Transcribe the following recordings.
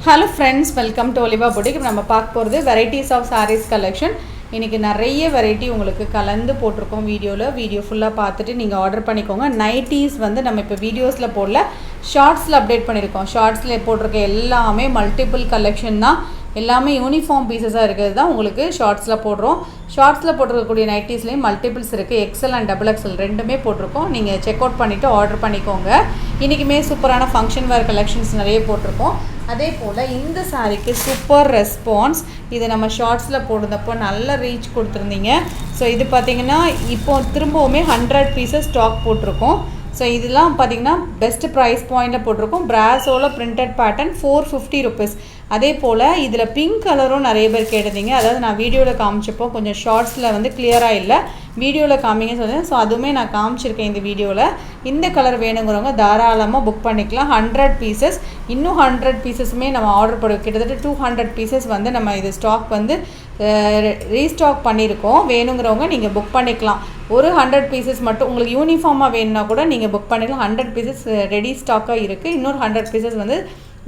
Hello friends, welcome to Oliva Boutique. நம்ம பார்க்க போறது varieties of sarees collection. இன்னைக்கு நிறைய variety உங்களுக்கு கலந்து போட்டுருக்கோம் வீடியோ ஃபுல்லா பார்த்துட்டு நீங்க ஆர்டர் பண்ணிக்கோங்க. நைட்டீஸ் வந்து நம்ம இப்ப வீடியோஸ்ல போடல, ஷார்ட்ஸ்ல அப்டேட் பண்ணிருக்கோம். ஷார்ட்ஸ்ல போட்டுருக்க எல்லாமே மல்டிபிள் கலெக்ஷன் தான். எல்லாமே யூனிஃபார்ம் பீசஸா இருக்குது தான் உங்களுக்கு ஷார்ட்ஸ்ல போடுறோம். ஷார்ட்ஸ்ல போட்டுறக்கூடிய நைட்டீஸ்லயும் மல்டிபிள்ஸ் இருக்கு. XL and XXL ரெண்டுமே போட்டுருக்கோம். நீங்க செக் அவுட் பண்ணிட்டு ஆர்டர் பண்ணிக்கோங்க. இன்னைக்குமே சூப்பரான ஃபங்க்ஷன் வேர் கலெக்ஷன்ஸ் நிறைய போட்டுருக்கோம். அதே போல் இந்த சாரிக்கு சூப்பர் ரெஸ்பான்ஸ். இது நம்ம ஷார்ட்ஸில் போடுறதப்போ நல்ல ரீச் கொடுத்துருந்தீங்க. ஸோ இது பார்த்திங்கன்னா இப்போ திரும்பவுமே 100 பீசஸ் ஸ்டாக் போட்டிருக்கோம். ஸோ இதெல்லாம் பார்த்திங்கன்னா பெஸ்ட் ப்ரைஸ் பாயிண்டில் போட்டிருக்கோம். பிராஸோவில் பிரிண்டட் பேட்டர்ன் 450 rupees. அதே போல் இதில் பிங்க் கலரும் நிறைய பேர் கேட்டிருந்தீங்க. அதாவது நான் வீடியோவில் காமிச்சப்போ கொஞ்சம் ஷார்ட்ஸில் வந்து கிளியராக இல்லை, வீடியோவில் காமிங்கன்னு சொன்னேன். ஸோ அதுவுமே நான் காமிச்சிருக்கேன் இந்த வீடியோவில். இந்த கலர் வேணுங்கிறவங்க தாராளமாக புக் பண்ணிக்கலாம். 100 பீசஸ், இன்னும் 100 பீசஸுமே நம்ம ஆர்டர் பண்ணி கிட்டத்தட்ட 200 பீசஸ் வந்து நம்ம இது ஸ்டாக் வந்து ரீஸ்டாக் பண்ணியிருக்கோம். வேணுங்கிறவங்க நீங்கள் புக் பண்ணிக்கலாம். ஒரு 100 பீசஸ் மட்டும் உங்களுக்கு யூனிஃபார்மாக வேணும்னா கூட நீங்கள் புக் பண்ணிக்கலாம். 100 பீசஸ் ரெடி ஸ்டாக்காக இருக்குது. இன்னொரு 100 பீசஸ் வந்து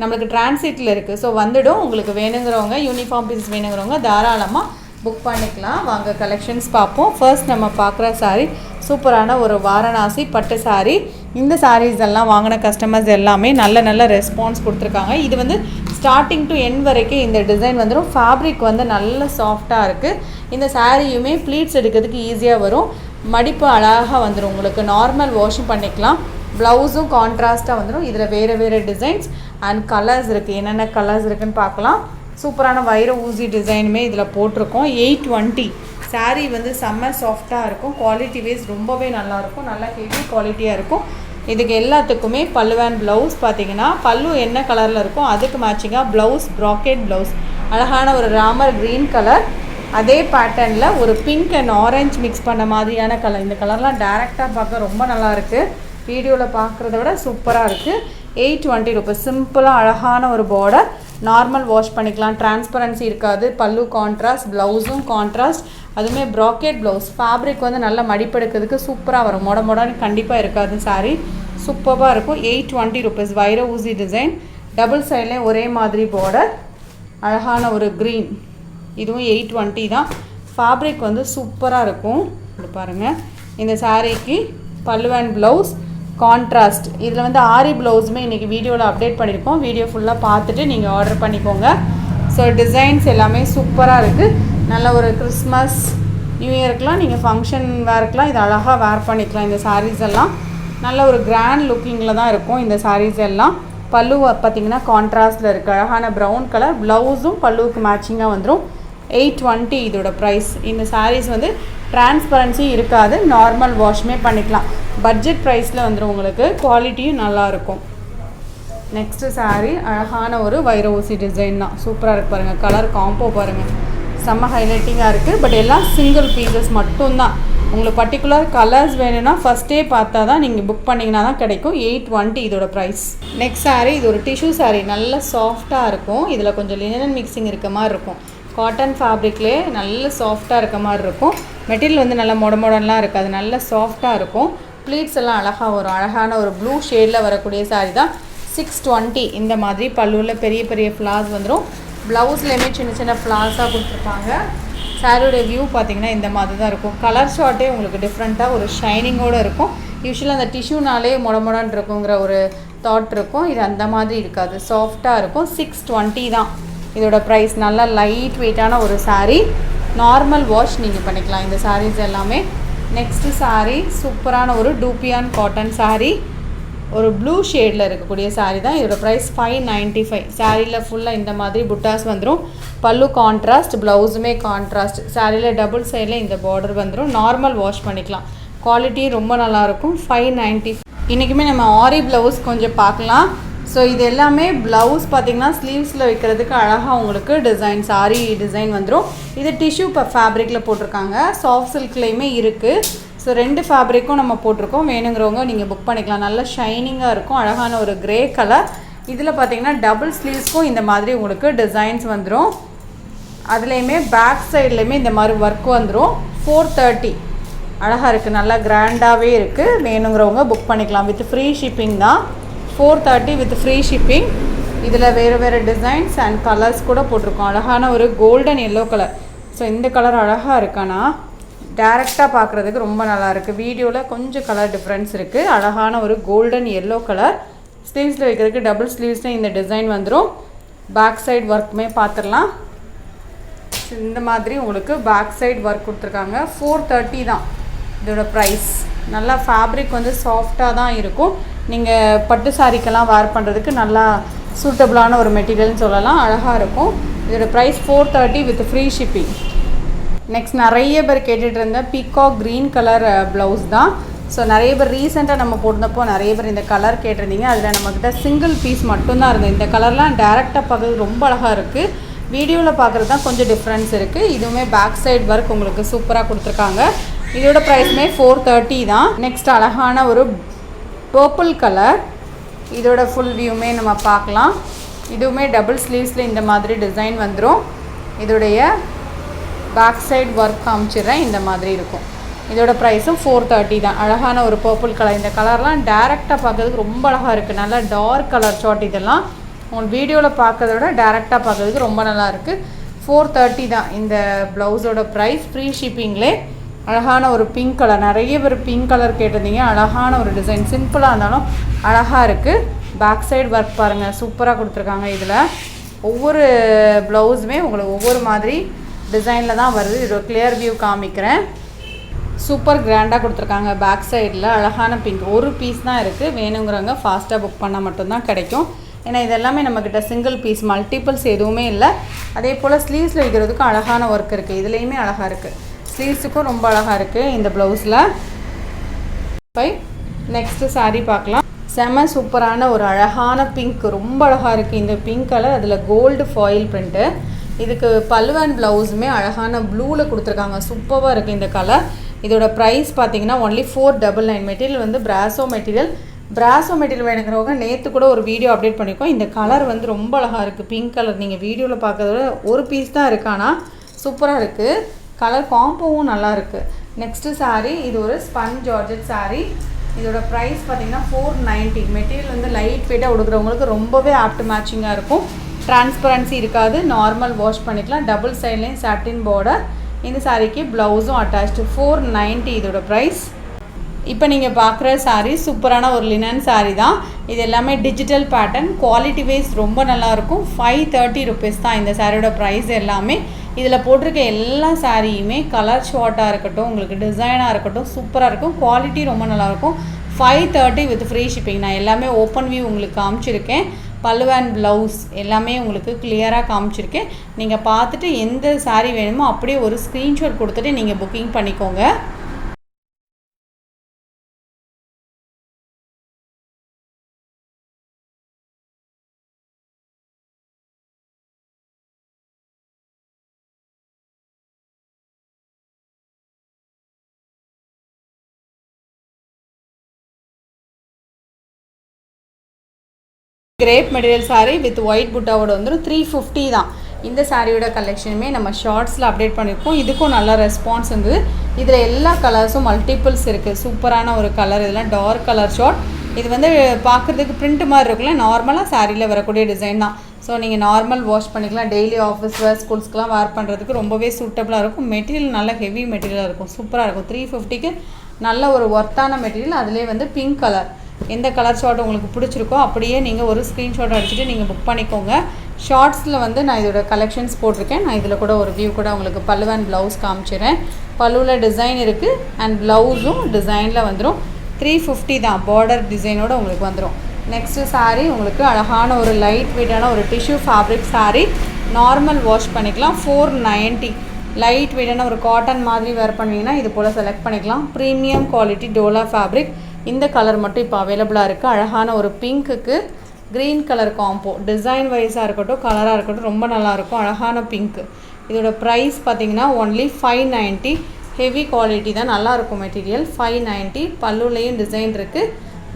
நம்மளுக்கு டிரான்சிட்டில் இருக்குது. ஸோ வந்துடும். உங்களுக்கு வேணுங்கிறவங்க யூனிஃபார்ம் பீசஸ் வேணுங்கிறவங்க தாராளமாக புக் பண்ணிக்கலாம். வாங்க கலெக்ஷன்ஸ் பார்ப்போம். ஃபர்ஸ்ட் நம்ம பார்க்குற சாரீ சூப்பரான ஒரு வாரணாசி பட்டு சாரீ. இந்த சாரீஸ் எல்லாம் வாங்கின கஸ்டமர்ஸ் எல்லாமே நல்ல ரெஸ்பான்ஸ் கொடுத்துருக்காங்க. இது வந்து ஸ்டார்டிங் டு எண்ட் வரைக்கும் இந்த டிசைன் வந்துடும். ஃபேப்ரிக் வந்து நல்ல சாஃப்டாக இருக்குது. இந்த சாரியுமே ப்ளீட்ஸ் எடுக்கிறதுக்கு ஈஸியாக வரும். மடிப்பு அழகாக வந்துடும். உங்களுக்கு நார்மல் வாஷும் பண்ணிக்கலாம். ப்ளவுஸும் கான்ட்ராஸ்ட்டாக வந்துடும். இதில் வேறு டிசைன்ஸ் அண்ட் கலர்ஸ் இருக்குது. என்னென்ன கலர்ஸ் இருக்குதுன்னு பார்க்கலாம். சூப்பரான வைர ஊசி டிசைனுமே இதில் போட்டிருக்கோம். 820 சாரீ வந்து செம்ம சாஃப்டாக இருக்கும். குவாலிட்டி வைஸ் ரொம்பவே நல்லாயிருக்கும். நல்லா ஹெவி குவாலிட்டியாக இருக்கும். இதுக்கு எல்லாத்துக்குமே பல்லு அண்ட் ப்ளவுஸ் பார்த்தீங்கன்னா பல்லு என்ன கலரில் இருக்கும் அதுக்கு மேட்சிங்காக ப்ளவுஸ் ப்ராக்கெட் ப்ளவுஸ் அழகான ஒரு ராமர் க்ரீன் கலர். அதே பேட்டர்னில் ஒரு பிங்க் அண்ட் ஆரஞ்சு மிக்ஸ் பண்ண மாதிரியான கலர். இந்த கலர்லாம் டேரெக்டாக பார்க்க ரொம்ப நல்லாயிருக்கு. வீடியோவில் பார்க்குறத விட சூப்பராக இருக்குது. 820 rupees. சிம்பிளாக அழகான ஒரு பார்டர். நார்மல் வாஷ் பண்ணிக்கலாம். டிரான்ஸ்பரன்சி இருக்காது. பல்லு கான்ட்ராஸ்ட், ப்ளவுஸும் கான்ட்ராஸ்ட். அதுவுமே ப்ராக்கெட் ப்ளவுஸ். ஃபேப்ரிக் வந்து நல்லா மடிப்பெடுக்கிறதுக்கு சூப்பராக வரும். மொடன்னு கண்டிப்பாக இருக்காது. சாரீ சூப்பராக இருக்கும். 820 rupees. வைர ஊசி டிசைன். டபுள் சைட்லேயும் ஒரே மாதிரி பார்டர். அழகான ஒரு க்ரீன். இதுவும் 820 தான். ஃபேப்ரிக் வந்து சூப்பராக இருக்கும். இது பாருங்கள். இந்த சாரீக்கு பல்லு அண்ட் ப்ளவுஸ் கான்ட்ராஸ்ட். இதில் வந்து ஆரி ப்ளவுஸுமே இன்றைக்கி வீடியோவில் அப்டேட் பண்ணியிருக்கோம். வீடியோ ஃபுல்லாக பார்த்துட்டு நீங்கள் ஆர்டர் பண்ணிக்கோங்க. ஸோ டிசைன்ஸ் எல்லாமே சூப்பராக இருக்குது. நல்ல ஒரு கிறிஸ்மஸ் நியூ இயர்க்கெலாம் நீங்கள் ஃபங்க்ஷன் வேர்க்கெலாம் இது அழகாக வேர் பண்ணிக்கலாம். இந்த சாரீஸ் எல்லாம் நல்ல ஒரு கிராண்ட் லுக்கிங்கில் தான் இருக்கும். இந்த சாரீஸ் எல்லாம் பல்லு பார்த்திங்கன்னா கான்ட்ராஸ்டில் இருக்குது. அழகான ப்ரௌன் கலர். ப்ளவுஸும் பல்லுவுக்கு மேட்சிங்காக வந்துடும். 820 இதோட ப்ரைஸ். இந்த சாரீஸ் வந்து டிரான்ஸ்பரன்சி இருக்காது. நார்மல் வாஷ்மே பண்ணிக்கலாம். பட்ஜெட் ப்ரைஸில் வந்துடும். உங்களுக்கு குவாலிட்டியும் நல்லாயிருக்கும். நெக்ஸ்ட்டு சாரீ அழகான ஒரு வைர ஊசி டிசைன் தான். சூப்பராக இருக்குது பாருங்கள். கலர் காம்போ பாருங்கள், செம்ம ஹைலைட்டிங்காக இருக்குது. பட் எல்லாம் சிங்கிள் பீசஸ் மட்டும்தான். உங்களுக்கு பர்டிகுலர் கலர்ஸ் வேணும்னா ஃபஸ்ட்டே பார்த்தா தான் நீங்கள் புக் பண்ணிங்கன்னா தான் கிடைக்கும். 820 இதோட ப்ரைஸ். நெக்ஸ்ட் சாரீ இது ஒரு டிஷ்யூ சாரீ. நல்ல சாஃப்டாக இருக்கும். இதில் கொஞ்சம் லினன் மிக்சிங் இருக்க மாதிரி இருக்கும். காட்டன் ஃபேப்ரிக்லேயே நல்ல சாஃப்டாக இருக்க மாதிரி இருக்கும். மெட்டீரியல் வந்து நல்லா மொடன்லாம் இருக்காது. நல்ல சாஃப்டாக இருக்கும். ப்ளீட்ஸ் எல்லாம் அழகாக வரும். அழகான ஒரு ப்ளூ ஷேடில் வரக்கூடிய சாரீ தான். 620. இந்த மாதிரி பல்லுவில் பெரிய ஃப்ளார்ஸ் வந்துடும். ப்ளவுஸ்லேயுமே சின்ன ஃப்ளார்ஸாக கொடுத்துருப்பாங்க. சாரியோடைய வியூ பார்த்திங்கன்னா இந்த மாதிரி தான் இருக்கும். கலர் ஷார்ட்டே உங்களுக்கு டிஃப்ரெண்ட்டாக ஒரு ஷைனிங்கோடு இருக்கும். யூஸ்வலாக அந்த டிஷ்யூனாலே மொடன்னு இருக்குங்கிற ஒரு தாட் இருக்கும். இது அந்த மாதிரி இருக்காது. சாஃப்டாக இருக்கும். 620 தான் இதோட ப்ரைஸ். நல்லா லைட் வெயிட்டான ஒரு சாரீ. நார்மல் வாஷ் நீங்கள் பண்ணிக்கலாம் இந்த சாரீஸ் எல்லாமே. நெக்ஸ்ட்டு சாரீ சூப்பரான ஒரு டூப்பியான் காட்டன் சாரீ. ஒரு ப்ளூ ஷேடில் இருக்கக்கூடிய சாரீ தான். இதோட ப்ரைஸ் 595. சாரியில் ஃபுல்லாக இந்த மாதிரி புட்டாஸ் வந்துடும். பல்லு கான்ட்ராஸ்ட், ப்ளவுஸுமே கான்ட்ராஸ்ட். சாரியில் டபுள் சைடில் இந்த பார்டர் வந்துடும். நார்மல் வாஷ் பண்ணிக்கலாம். குவாலிட்டி ரொம்ப நல்லாயிருக்கும். 590. இன்றைக்குமே நம்ம ஆரி ப்ளவுஸ் கொஞ்சம் பார்க்கலாம். ஸோ இது எல்லாமே ப்ளவுஸ் பார்த்திங்கன்னா ஸ்லீவ்ஸில் வைக்கிறதுக்கு அழகாக உங்களுக்கு டிசைன் சாரி டிசைன் வந்துடும். இது டிஷ்யூ ஃபேப்ரிக்கில் போட்டிருக்காங்க. சாஃப்ட் சில்க்லேயுமே இருக்குது. ஸோ 2 ஃபேப்ரிக்கும் நம்ம போட்டிருக்கோம். வேணுங்கிறவங்க நீங்கள் புக் பண்ணிக்கலாம். நல்ல ஷைனிங்காக இருக்கும். அழகான ஒரு கிரே கலர். இதில் பார்த்திங்கன்னா டபுள் ஸ்லீவ்ஸ்க்கும் இந்த மாதிரி உங்களுக்கு டிசைன்ஸ் வந்துடும். அதுலேயுமே பேக் சைட்லேயுமே இந்த மாதிரி ஒர்க் வந்துடும். 430 அழகாக இருக்குது. நல்லா கிராண்டாகவே இருக்குது. வேணுங்கிறவங்க புக் பண்ணிக்கலாம். வித் ஃப்ரீ ஷிப்பிங் தான். 430 with free shipping. இதில் வேறு டிசைன்ஸ் அண்ட் கலர்ஸ் கூட போட்டிருக்கோம். அழகான ஒரு கோல்டன் எல்லோ கலர். ஸோ இந்த கலர் அழகாக இருக்கானா டேரெக்டாக பார்க்குறதுக்கு ரொம்ப நல்லாயிருக்கு. வீடியோவில் கொஞ்சம் கலர் டிஃப்ரென்ஸ் இருக்குது. அழகான ஒரு கோல்டன் எல்லோ கலர். ஸ்லீவ்ஸில் வைக்கிறதுக்கு டபுள் ஸ்லீவ்ஸில் இந்த டிசைன் வந்துடும். பேக் சைடு ஒர்க்குமே பார்த்துடலாம். இந்த மாதிரி உங்களுக்கு பேக் சைடு ஒர்க் கொடுத்துருக்காங்க. 430 தான் இதோட ப்ரைஸ். நல்லா ஃபேப்ரிக் வந்து சாஃப்டாக தான் இருக்கும். நீங்கள் பட்டு சாரிக்கெல்லாம் வேர் பண்ணுறதுக்கு நல்லா சூட்டபுளான ஒரு மெட்டீரியல்னு சொல்லலாம். அழகாக இருக்கும். இதோட price 430 with free shipping. Next நிறைய பேர் கேட்டுகிட்டு இருந்த பீகாக் க்ரீன் கலர் ப்ளவுஸ் தான். ஸோ நிறைய பேர் ரீசெண்டாக நம்ம போட்டிருந்தப்போ நிறைய பேர் இந்த கலர் கேட்டிருந்தீங்க. அதில் நம்மக்கிட்ட சிங்கிள் பீஸ் மட்டும்தான் இருந்தது. இந்த கலர்லாம் டேரெக்டாக பார்க்குறது ரொம்ப அழகாக இருக்குது. வீடியோவில் பார்க்குறது தான் கொஞ்சம் டிஃப்ரென்ஸ் இருக்குது. இதுவுமே பேக் சைடு ஒர்க் உங்களுக்கு சூப்பராக கொடுத்துருக்காங்க. இதோட ப்ரைஸுமே 430 தான். நெக்ஸ்ட் அழகான ஒரு பர்பிள் கலர். இதோட ஃபுல் வியூமே நம்ம பார்க்கலாம். இதுவுமே டபுள் ஸ்லீவ்ஸில் இந்த மாதிரி டிசைன் வந்துடும். இதோடைய பேக் சைடு ஒர்க் காமிச்சிடுறேன். இந்த மாதிரி இருக்கும். இதோட ப்ரைஸும் 430 தான். அழகான ஒரு பர்பிள் கலர். இந்த கலர்லாம் டேரெக்டாக பார்க்குறதுக்கு ரொம்ப அழகாக இருக்குது. நல்லா டார்க் கலர் ஷார்ட். இதெல்லாம் உங்களுக்கு வீடியோவில் பார்க்கறத விட டேரெக்டாக பார்க்குறதுக்கு ரொம்ப நல்லா இருக்குது. 430 தான் இந்த ப்ளவுஸோட ப்ரைஸ். ஃப்ரீ ஷிப்பிங்லே. அழகான ஒரு பிங்க் கலர். நிறைய பேர் பிங்க் கலர் கேட்டிருந்தீங்க. அழகான ஒரு டிசைன். சிம்பிளாக இருந்தாலும் அழகாக இருக்குது. பேக் சைடு ஒர்க் பாருங்கள் சூப்பராக கொடுத்துருக்காங்க. இதில் ஒவ்வொரு ப்ளவுஸுமே உங்களுக்கு ஒவ்வொரு மாதிரி டிசைனில் தான் வருது. இது ஒரு கிளியர் வியூ காமிக்கிறேன். சூப்பர் கிராண்டாக கொடுத்துருக்காங்க. பேக் சைடில் அழகான பிங்க். ஒரு பீஸ் தான் இருக்குது. வேணுங்கிறவங்க ஃபாஸ்ட்டாக புக் பண்ணால் மட்டும்தான் கிடைக்கும். ஏன்னா இதெல்லாமே நம்மக்கிட்ட சிங்கிள் பீஸ், மல்டிபிள்ஸ் எதுவுமே இல்லை. அதே போல் ஸ்லீவ்ஸில் வைக்கிறதுக்கும் அழகான ஒர்க் இருக்குது. இதுலேயுமே அழகாக இருக்குது. ஸ்லீவ்ஸுக்கும் ரொம்ப அழகாக இருக்குது இந்த ப்ளவுஸில். நெக்ஸ்ட்டு சாரீ பார்க்கலாம். செம சூப்பரான ஒரு அழகான பிங்க். ரொம்ப அழகாக இருக்குது இந்த பிங்க் கலர். அதில் கோல்டு ஃபாயில் பிரிண்ட்டு. இதுக்கு பல்லு அண்ட் ப்ளவுஸுமே அழகான ப்ளூவில் கொடுத்துருக்காங்க. சூப்பராக இருக்குது இந்த கலர். இதோட ப்ரைஸ் பார்த்தீங்கன்னா ஒன்லி 499. மெட்டீரியல் வந்து பிராசோ மெட்டீரியல். பிராசோ மெட்டீரியல் வேணுங்கிறவங்க நேற்று கூட ஒரு வீடியோ அப்டேட் பண்ணியிருக்கோம். இந்த கலர் வந்து ரொம்ப அழகாக இருக்குது. Pink colour. நீங்கள் வீடியோவில் பார்க்கறத விட ஒரு பீஸ் தான் இருக்கானா சூப்பராக இருக்குது. கலர் காம்போவும் நல்லா இருக்குது. நெக்ஸ்ட்டு சாரீ. இது ஒரு ஸ்பன் ஜார்ஜெட் சாரீ. இதோட ப்ரைஸ் பார்த்தீங்கன்னா 490. மெட்டீரியல் வந்து லைட் வெயிட்டாக கொடுக்குறவங்களுக்கு ரொம்பவே ஆப்ட் மேட்சிங்காக இருக்கும். டிரான்ஸ்பரன்சி இருக்காது. நார்மல் வாஷ் பண்ணிக்கலாம். டபுள் சைட்லேயும் சாட்டின் பார்டர். இந்த சாரீக்கு ப்ளவுஸும் அட்டாச்டு. 490 இதோட ப்ரைஸ். இப்போ நீங்கள் பார்க்குற சாரீ சூப்பரான ஒரு லினன் சாரீ தான். இது எல்லாமே டிஜிட்டல் பேட்டர்ன். குவாலிட்டி வைஸ் ரொம்ப நல்லாயிருக்கும். 530 ருபீஸ் தான் இந்த சாரியோட ப்ரைஸ் எல்லாமே. இதில் போட்டிருக்க எல்லா சாரியுமே கலர் ஷார்ட்டாக இருக்கட்டும், உங்களுக்கு டிசைனாக இருக்கட்டும் சூப்பராக இருக்கும். குவாலிட்டி ரொம்ப நல்லாயிருக்கும். 530 வித் ஃப்ரீ ஷிப்பிங். நான் எல்லாமே ஓப்பன் வியூ உங்களுக்கு காமிச்சிருக்கேன். பல்லு அண்ட் ப்ளவுஸ் எல்லாமே உங்களுக்கு கிளியராக காமிச்சிருக்கேன். நீங்கள் பார்த்துட்டு எந்த சாரீ வேணுமோ அப்படியே ஒரு ஸ்க்ரீன்ஷாட் கொடுத்துட்டு நீங்கள் புக்கிங் பண்ணிக்கோங்க. Crepe material sari with white புட்டாவோட வந்துடும். 350 தான். இந்த சாரியோட கலெக்ஷனுமே நம்ம ஷார்ட்ஸில் அப்டேட் பண்ணியிருக்கோம். இதுக்கும் நல்ல ரெஸ்பான்ஸ் இருந்தது. இதில் எல்லா கலர்ஸும் மல்டிபிள்ஸ் இருக்குது. சூப்பரான ஒரு கலர். இதெல்லாம் டார்க் கலர் ஷார்ட். இது வந்து பார்க்குறதுக்கு பிரிண்ட் மாதிரி இருக்குல்ல, நார்மலாக சாரியில் வரக்கூடிய டிசைன் தான். ஸோ நீங்கள் நார்மல் வாஷ் பண்ணிக்கலாம். டெய்லி ஆஃபீஸ் வேர், ஸ்கூல்ஸ்க்கெலாம் வேர் பண்ணுறதுக்கு ரொம்பவே சூட்டபுளாக இருக்கும். மெட்டீரியல் நல்ல ஹெவி மெட்டீரியலாக இருக்கும். சூப்பராக இருக்கும். 350க்கு நல்ல ஒரு ஒர்த்தான மெட்டீரியல். அதிலே வந்து பிங்க் கலர். எந்த கலர் ஷார்ட் உங்களுக்கு பிடிச்சிருக்கோ அப்படியே நீங்கள் ஒரு ஸ்க்ரீன்ஷாட் அடிச்சுட்டு நீங்கள் புக் பண்ணிக்கோங்க. ஷார்ட்ஸில் வந்து நான் இதோட கலெக்ஷன்ஸ் போட்டிருக்கேன். நான் இதில் கூட ஒரு வியூ கூட உங்களுக்கு பல்லு அண்ட் ப்ளவுஸ் காமிச்சிடுறேன். பல்லுவில் டிசைன் இருக்குது அண்ட் ப்ளவுஸும் டிசைனில் வந்துடும். 350 தான். பார்டர் டிசைனோடு உங்களுக்கு வந்துடும். நெக்ஸ்ட்டு சாரீ உங்களுக்கு அழகான ஒரு லைட் வெயிட்டான ஒரு tissue fabric sari. Normal wash பண்ணிக்கலாம். 490. லைட் வெயிட்டான ஒரு காட்டன் மாதிரி வேர் பண்ணுவீங்கன்னா இது போல் செலக்ட் பண்ணிக்கலாம். Premium quality Dola fabric. இந்த கலர் மட்டும் இப்போ அவைலபிளாக இருக்குது. அழகான ஒரு பிங்க்குக்கு க்ரீன் கலர் காம்போ. டிசைன் வைஸாக இருக்கட்டும், கலராக இருக்கட்டும் ரொம்ப நல்லாயிருக்கும். அழகான பிங்க்கு. இதோட ப்ரைஸ் பார்த்தீங்கன்னா ஒன்லி 590. ஹெவி குவாலிட்டி தான், நல்லாயிருக்கும் மெட்டீரியல். 590. பல்லுலேயும் டிசைன் இருக்குது.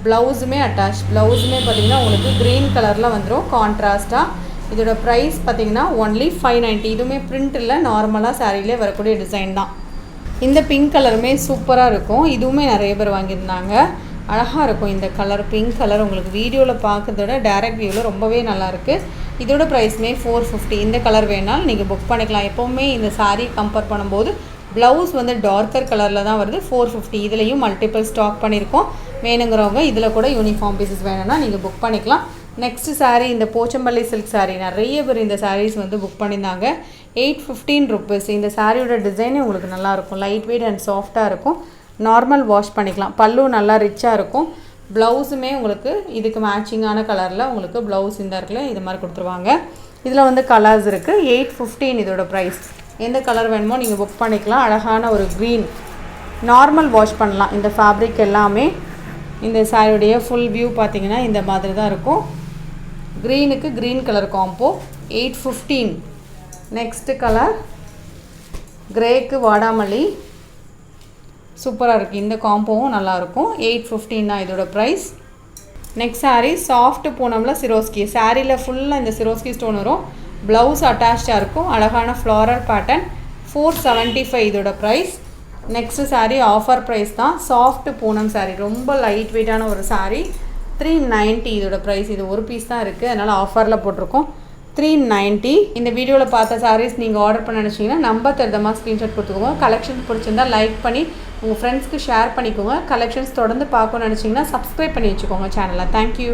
ப்ளவுஸுமே அட்டாச். ப்ளவுஸுமே பார்த்திங்கன்னா உங்களுக்கு க்ரீன் கலரில் வந்துடும் கான்ட்ராஸ்ட்டாக. இதோட ப்ரைஸ் பார்த்திங்கன்னா ஒன்லி 590. இதுவுமே பிரிண்ட் இல்லை, நார்மலாக சாரியிலே வரக்கூடிய டிசைன் தான். இந்த பிங்க் கலருமே சூப்பராக இருக்கும். இதுவுமே நிறைய பேர் வாங்கியிருந்தாங்க. அழகாக இருக்கும் இந்த கலர், பிங்க் கலர் உங்களுக்கு வீடியோவில் பார்க்குறத விட டைரக்ட் வியூவில் ரொம்பவே நல்லாயிருக்கு. இதோட ப்ரைஸுமே 450. இந்த கலர் வேணாலும் நீங்கள் புக் பண்ணிக்கலாம். எப்போவுமே இந்த சாரீ கம்பேர் பண்ணும்போது ப்ளவுஸ் வந்து டார்க்கர் கலரில் தான் வருது. 450. இதுலேயும் மல்டிபிள் ஸ்டாக் பண்ணியிருக்கோம். வேணுங்கிறவங்க இதில் கூட யூனிஃபார்ம் பீசஸ் வேணும்னா நீங்கள் புக் பண்ணிக்கலாம். நெக்ஸ்ட்டு சாரீ இந்த போச்சம்பள்ளி சில்க் சாரீ. நிறைய பேர் இந்த சாரீஸ் வந்து புக் பண்ணியிருந்தாங்க. 815 rupees. இந்த சாரியோட டிசைனே உங்களுக்கு நல்லாயிருக்கும். லைட் வெயிட் அண்ட் சாஃப்டாக இருக்கும். நார்மல் வாஷ் பண்ணிக்கலாம். பல்லு நல்லா ரிச்சாக இருக்கும். ப்ளவுஸுமே உங்களுக்கு இதுக்கு மேட்சிங்கான கலரில் உங்களுக்கு ப்ளவுஸ் இந்த இருக்குல்ல இது மாதிரி கொடுத்துருவாங்க. இதில் வந்து கலர்ஸ் இருக்குது. 815 இதோட ப்ரைஸ். எந்த கலர் வேணுமோ நீங்கள் புக் பண்ணிக்கலாம். அழகான ஒரு க்ரீன், நார்மல் வாஷ் பண்ணலாம். இந்த ஃபேப்ரிக் எல்லாமே இந்த சாரியுடைய ஃபுல் வியூ பார்த்திங்கன்னா இந்த மாதிரி தான் இருக்கும். க்ரீனுக்கு green colour combo 815. Next colour கிரேக்கு வாடாமல்லி சூப்பராக இருக்குது. இந்த காம்போவும் நல்லாயிருக்கும். 815 தான் இதோட ப்ரைஸ். நெக்ஸ்ட் சாரீ சாஃப்ட் பூனமில் சிரோஸ்கி. சாரியில் ஃபுல்லாக இந்த சிரோஸ்கி ஸ்டோன் வரும். ப்ளவுஸ் அட்டாச்சாக இருக்கும். அழகான ஃப்ளாரல் பேட்டர்ன். 475 இதோட price. Next sari offer price தான். சாஃப்ட் பூனம் சாரீ, ரொம்ப லைட் வெயிட்டான ஒரு சாரீ. 390 இதோட ப்ரைஸ். இது ஒரு பீஸ் தான் இருக்குது, அதனால் ஆஃபரில் போட்டிருக்கோம். 390. இந்த வீடியோவில் பார்த்த சாரீஸ் நீங்கள் ஆர்டர் பண்ண நினச்சிங்கன்னா நம்பர் தருதமாக ஸ்க்ரீன்ஷாட் கொடுத்துக்கோங்க. கலெக்ஷன்ஸ் பிடிச்சிருந்தா லைக் பண்ணி உங்கள் ஃப்ரெண்ட்ஸ்க்கு ஷேர் பண்ணிக்கோங்க. கலெக்ஷன்ஸ் தொடர்ந்து பார்க்கணும்னு நினச்சிங்கன்னா சப்ஸ்கிரைப் பண்ணி வச்சுக்கோங்க சேனலை. தேங்க்யூ.